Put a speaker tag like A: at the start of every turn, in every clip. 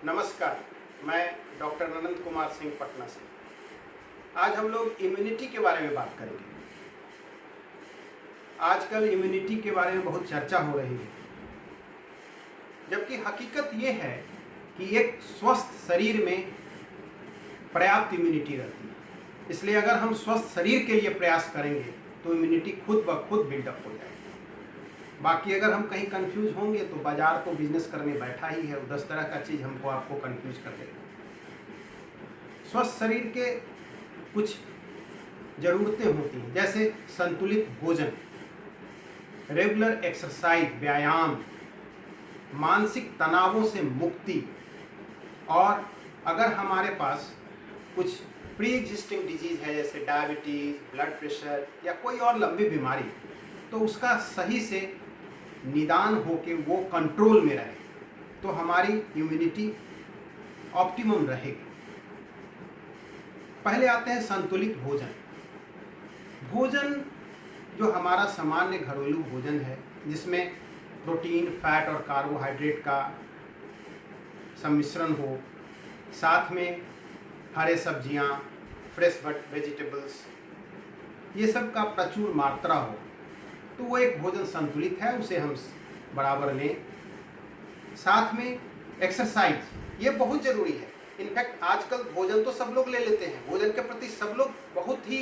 A: नमस्कार, मैं डॉक्टर अनंत कुमार सिंह पटना से। आज हम लोग इम्यूनिटी के बारे में बात करेंगे। आजकल इम्यूनिटी के बारे में बहुत चर्चा हो रही है, जबकि हकीकत ये है कि एक स्वस्थ शरीर में पर्याप्त इम्यूनिटी रहती है। इसलिए अगर हम स्वस्थ शरीर के लिए प्रयास करेंगे तो इम्यूनिटी खुद ब खुद बिल्डअप हो जाएगी। बाकी अगर हम कहीं कंफ्यूज होंगे तो बाजार तो बिजनेस करने बैठा ही है, 10 तरह का चीज़ हमको आपको कंफ्यूज कर देगा। स्वस्थ शरीर के कुछ ज़रूरतें होती हैं, जैसे संतुलित भोजन, रेगुलर एक्सरसाइज, व्यायाम, मानसिक तनावों से मुक्ति, और अगर हमारे पास कुछ प्री एग्जिस्टिंग डिजीज़ है जैसे डायबिटीज़, ब्लड प्रेशर या कोई और लंबी बीमारी, तो उसका सही से निदान होके वो कंट्रोल में रहे तो हमारी इम्यूनिटी ऑप्टिमम रहेगी। पहले आते हैं संतुलित भोजन। भोजन जो हमारा सामान्य घरेलू भोजन है, जिसमें प्रोटीन, फैट और कार्बोहाइड्रेट का सम्मिश्रण हो, साथ में हरे सब्जियां, फ्रेश वेजिटेबल्स, ये सब का प्रचुर मात्रा हो, तो वो एक भोजन संतुलित है, उसे हम बराबर लें। साथ में एक्सरसाइज, ये बहुत ज़रूरी है। इनफैक्ट आजकल भोजन तो सब लोग ले लेते हैं, भोजन के प्रति सब लोग बहुत ही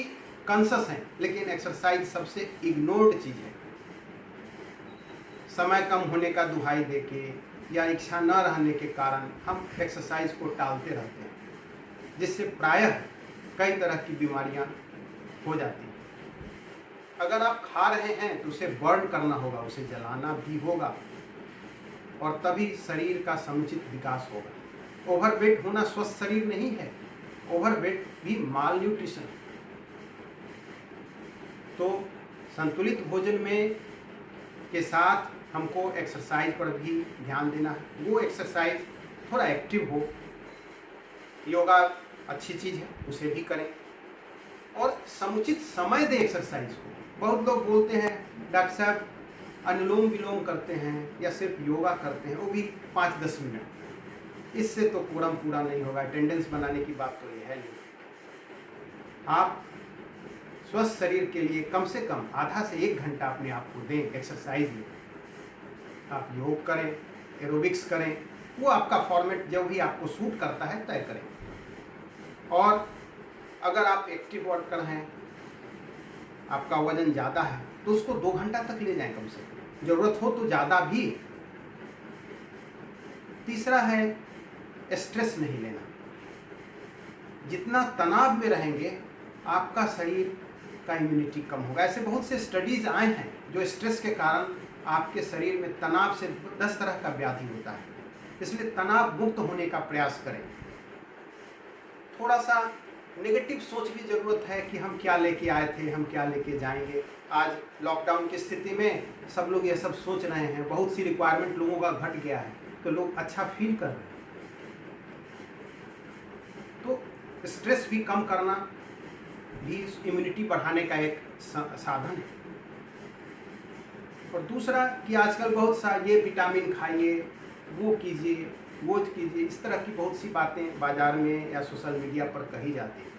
A: कॉन्शियस हैं, लेकिन एक्सरसाइज सबसे इग्नोर्ड चीज़ है। समय कम होने का दुहाई देके या इच्छा न रहने के कारण हम एक्सरसाइज को टालते रहते हैं, जिससे प्रायः कई तरह की बीमारियां हो जाती हैं। अगर आप खा रहे हैं तो उसे बर्न करना होगा, उसे जलाना भी होगा, और तभी शरीर का समुचित विकास होगा। ओवरवेट होना स्वस्थ शरीर नहीं है, ओवरवेट भी माल न्यूट्रिशन। तो संतुलित भोजन में के साथ हमको एक्सरसाइज पर भी ध्यान देना है। वो एक्सरसाइज थोड़ा एक्टिव हो, योगा अच्छी चीज़ है, उसे भी करें, और समुचित समय दें एक्सरसाइज को। बहुत लोग बोलते हैं डॉक्टर साहब अनुलोम विलोम करते हैं या सिर्फ योगा करते हैं, वो भी 5-10 मिनट, इससे तो कोरम पूरा नहीं होगा। अटेंडेंस बनाने की बात तो ये है नहीं। आप स्वस्थ शरीर के लिए कम से कम आधा से 1 घंटा अपने आप को दें एक्सरसाइज में। आप योग करें, एरोबिक्स करें, वो आपका फॉर्मेट जो भी आपको सूट करता है तय करें। और अगर आप एक्टिव वर्कर हैं, आपका वजन ज़्यादा है, तो उसको 2 घंटा तक ले जाएं कम से कम, ज़रूरत हो तो ज़्यादा भी। तीसरा है स्ट्रेस नहीं लेना। जितना तनाव में रहेंगे आपका शरीर का इम्यूनिटी कम होगा। ऐसे बहुत से स्टडीज़ आए हैं जो स्ट्रेस के कारण आपके शरीर में तनाव से 10 तरह का व्याधि होता है। इसलिए तनाव मुक्त होने का प्रयास करें। थोड़ा सा नेगेटिव सोच भी ज़रूरत है कि हम क्या लेके आए थे, हम क्या लेके जाएंगे। आज लॉकडाउन की स्थिति में सब लोग ये सब सोच रहे हैं, बहुत सी रिक्वायरमेंट लोगों का घट गया है, तो लोग अच्छा फील कर रहे हैं। तो स्ट्रेस भी कम करना भी इम्यूनिटी बढ़ाने का एक साधन है। और दूसरा कि आजकल बहुत सा ये विटामिन खाइए, वो कीजिए, वो कीजिए, इस तरह की बहुत सी बातें बाजार में या सोशल मीडिया पर कही जाती हैं।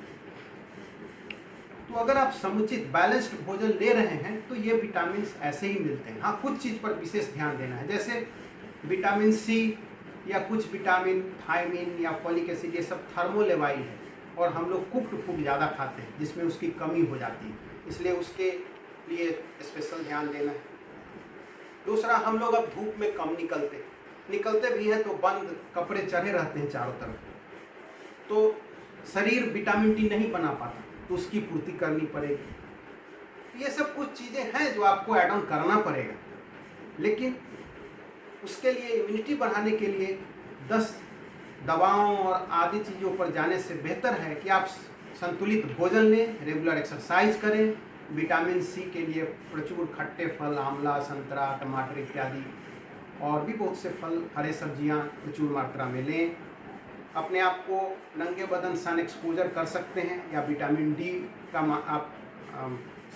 A: तो अगर आप समुचित बैलेंस्ड भोजन ले रहे हैं तो ये विटामिन ऐसे ही मिलते हैं। हाँ, कुछ चीज़ पर विशेष ध्यान देना है, जैसे विटामिन सी या कुछ विटामिन, थायमिन या फॉलिक एसिड, ये सब थर्मोलेवाइल है, और हम लोग कुक्ड फूड ज़्यादा खाते हैं जिसमें उसकी कमी हो जाती है, इसलिए उसके लिए स्पेशल ध्यान देना है। दूसरा, हम लोग अब धूप में कम निकलते भी हैं तो बंद कपड़े चढ़े रहते हैं चारों तरफ, तो शरीर विटामिन डी नहीं बना पाता, तो उसकी पूर्ति करनी पड़ेगी। ये सब कुछ चीज़ें हैं जो आपको ऐड ऑन करना पड़ेगा, लेकिन उसके लिए इम्यूनिटी बढ़ाने के लिए 10 दवाओं और आदि चीज़ों पर जाने से बेहतर है कि आप संतुलित भोजन लें, रेगुलर एक्सरसाइज करें, विटामिन सी के लिए प्रचुर खट्टे फल, आंवला, संतरा, टमाटर इत्यादि, और भी बहुत से फल, हरे सब्जियां प्रचुर मात्रा में लें। अपने आप को नंगे बदन सन एक्सपोजर कर सकते हैं, या विटामिन डी का आप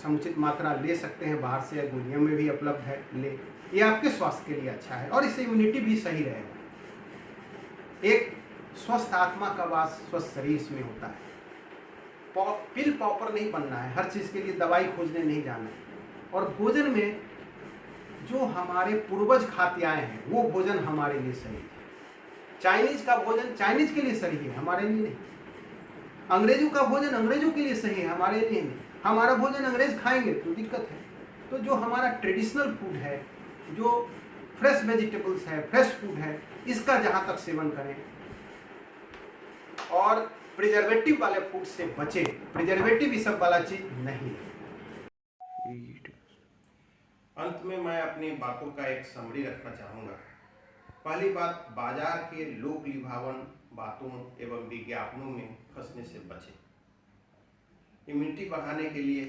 A: समुचित मात्रा ले सकते हैं बाहर से, या गोलियों में भी उपलब्ध है, ले। ये आपके स्वास्थ्य के लिए अच्छा है और इससे इम्यूनिटी भी सही रहेगा। एक स्वस्थ आत्मा का वास स्वस्थ शरीर में होता है। पिल पॉपर नहीं बनना है, हर चीज़ के लिए दवाई खोजने नहीं जाना है। और भोजन में जो हमारे पूर्वज खाते आए हैं वो भोजन हमारे लिए सही है। चाइनीज का भोजन चाइनीज के लिए सही है, हमारे लिए नहीं। अंग्रेजों का भोजन अंग्रेजों के लिए सही है, हमारे लिए नहीं। हमारा भोजन अंग्रेज खाएंगे तो दिक्कत है। तो जो हमारा ट्रेडिशनल फूड है, जो फ्रेश वेजिटेबल्स है, फ्रेश फूड है, इसका जहाँ तक सेवन करें और प्रिजर्वेटिव वाले फूड से बचें। प्रिजर्वेटिव ये सब वाला चीज नहीं है।
B: अंत में मैं अपनी बातों का एक समरी रखना चाहूँगा। पहली बात, बाजार के लोक लुभावन बातों एवं विज्ञापनों में फंसने से बचें। इम्यूनिटी बढ़ाने के लिए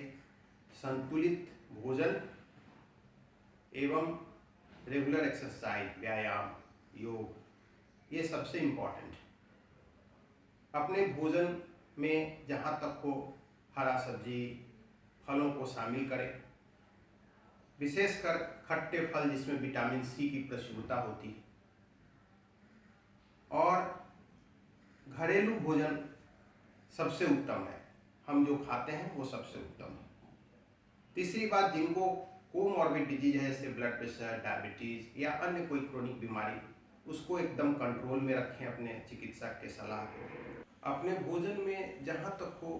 B: संतुलित भोजन एवं रेगुलर एक्सरसाइज, व्यायाम, योग, ये सबसे इम्पॉर्टेंट है। अपने भोजन में जहाँ तक हो हरा सब्जी, फलों को शामिल करें, विशेषकर खट्टे फल जिसमें विटामिन सी की प्रचुरता होती है। और घरेलू भोजन सबसे उत्तम है, हम जो खाते हैं वो सबसे उत्तम है। तीसरी बात, जिनको कोमॉर्बिड डिजीज है जैसे ब्लड प्रेशर, डायबिटीज़ या अन्य कोई क्रोनिक बीमारी, उसको एकदम कंट्रोल में रखें अपने चिकित्सक के सलाह को। अपने भोजन में जहाँ तक हो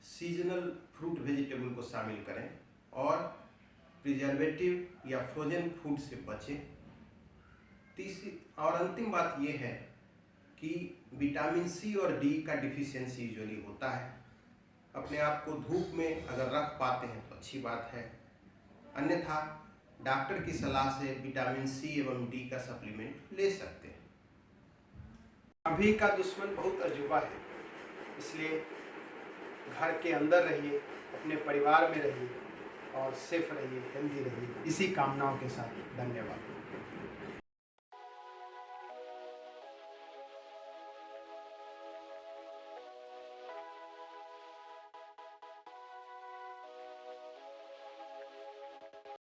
B: सीजनल फ्रूट वेजिटेबल को शामिल करें और प्रिजर्वेटिव या फ्रोजन फूड से बचें। तीसरी और अंतिम बात यह है कि विटामिन सी और डी का डिफिशियंसी यूजुअली होता है। अपने आप को धूप में अगर रख पाते हैं तो अच्छी बात है, अन्यथा डॉक्टर की सलाह से विटामिन सी एवं डी का सप्लीमेंट ले सकते हैं।
A: अभी का दुश्मन बहुत अजूबा है, इसलिए घर के अंदर रहिए, अपने परिवार में रहिए और सेफ रहिए, हेल्दी रहिए। इसी कामनाओं के साथ धन्यवाद।